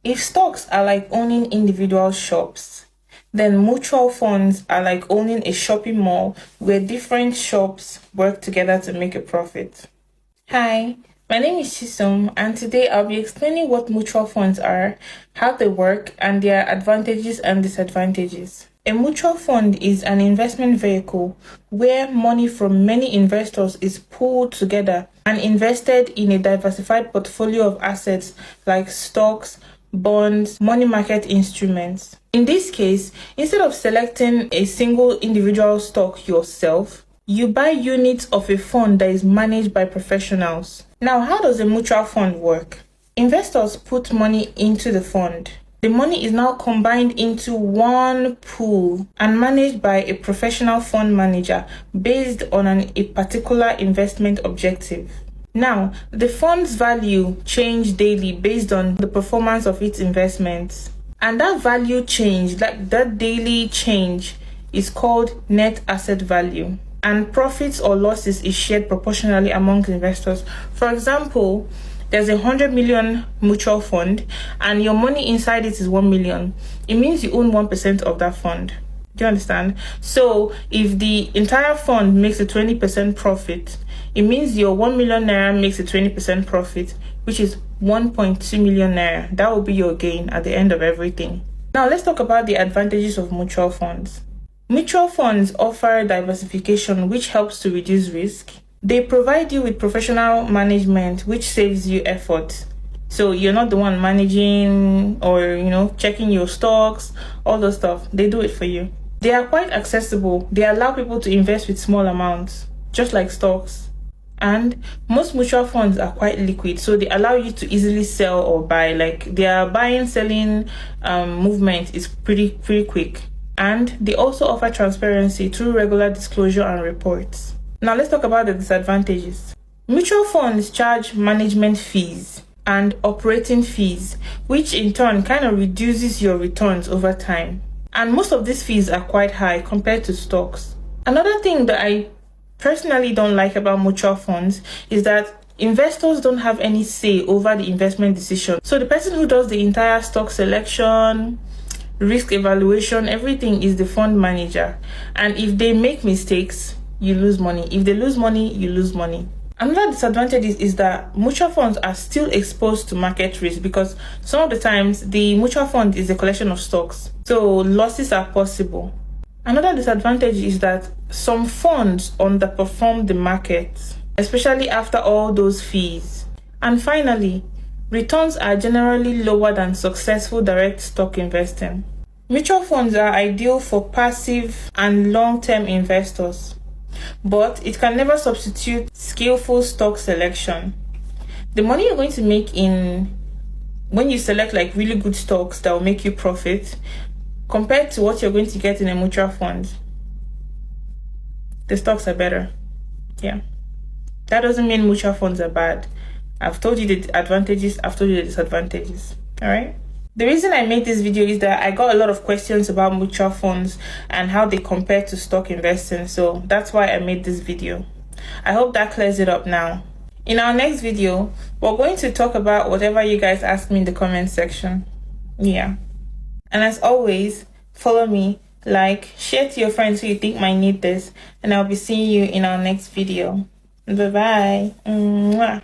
If stocks are like owning individual shops, then mutual funds are like owning a shopping mall where different shops work together to make a profit. Hi, my name is Chisom, and today I'll be explaining what mutual funds are, how they work, and their advantages and disadvantages. A mutual fund is an investment vehicle where money from many investors is pooled together and invested in a diversified portfolio of assets like stocks, bonds, money market instruments. In this case, instead of selecting a single individual stock yourself, you buy units of a fund that is managed by professionals. Now, how does a mutual fund work? Investors put money into the fund. The money is now combined into one pool and managed by a professional fund manager based on a particular investment objective. Now, the fund's value changes daily based on the performance of its investments. And that value change, that daily change, is called net asset value. And profits or losses is shared proportionally among investors. For example, there's 100 million mutual fund and your money inside it is 1 million. It means you own 1% of that fund. Do you understand? So if the entire fund makes a 20% profit, it means your 1 million naira makes a 20% profit, which is 1.2 million naira. That will be your gain at the end of everything. Now let's talk about the advantages of mutual funds. Mutual funds offer diversification, which helps to reduce risk. They provide you with professional management, which saves you effort. So you're not the one managing or, checking your stocks, all those stuff. They do it for you. They are quite accessible. They allow people to invest with small amounts, just like stocks. And most mutual funds are quite liquid, so they allow you to easily sell or buy. Like their buying, selling movement is pretty quick. And they also offer transparency through regular disclosure and reports. Now let's talk about the disadvantages. Mutual funds charge management fees and operating fees, which in turn kind of reduces your returns over time. And most of these fees are quite high compared to stocks. Another thing that I personally don't like about mutual funds is that investors don't have any say over the investment decision. So the person who does the entire stock selection, risk evaluation, everything is the fund manager. And if they make mistakes, you lose money. If they lose money, you lose money. Another disadvantage is that mutual funds are still exposed to market risk because some of the times the mutual fund is a collection of stocks, so losses are possible. Another disadvantage is that some funds underperform the market, especially after all those fees. And finally, returns are generally lower than successful direct stock investing. Mutual funds are ideal for passive and long-term investors, but it can never substitute skillful stock selection. The money you're going to make when you select like really good stocks that will make you profit compared to what you're going to get in a mutual fund, the stocks are better. Yeah. That doesn't mean mutual funds are bad. I've told you the advantages, I've told you the disadvantages. All right. The reason I made this video is that I got a lot of questions about mutual funds and how they compare to stock investing. So that's why I made this video. I hope that clears it up now. In our next video, we're going to talk about whatever you guys ask me in the comment section. Yeah. And as always, follow me, like, share to your friends who you think might need this, and I'll be seeing you in our next video. Bye-bye. Mwah.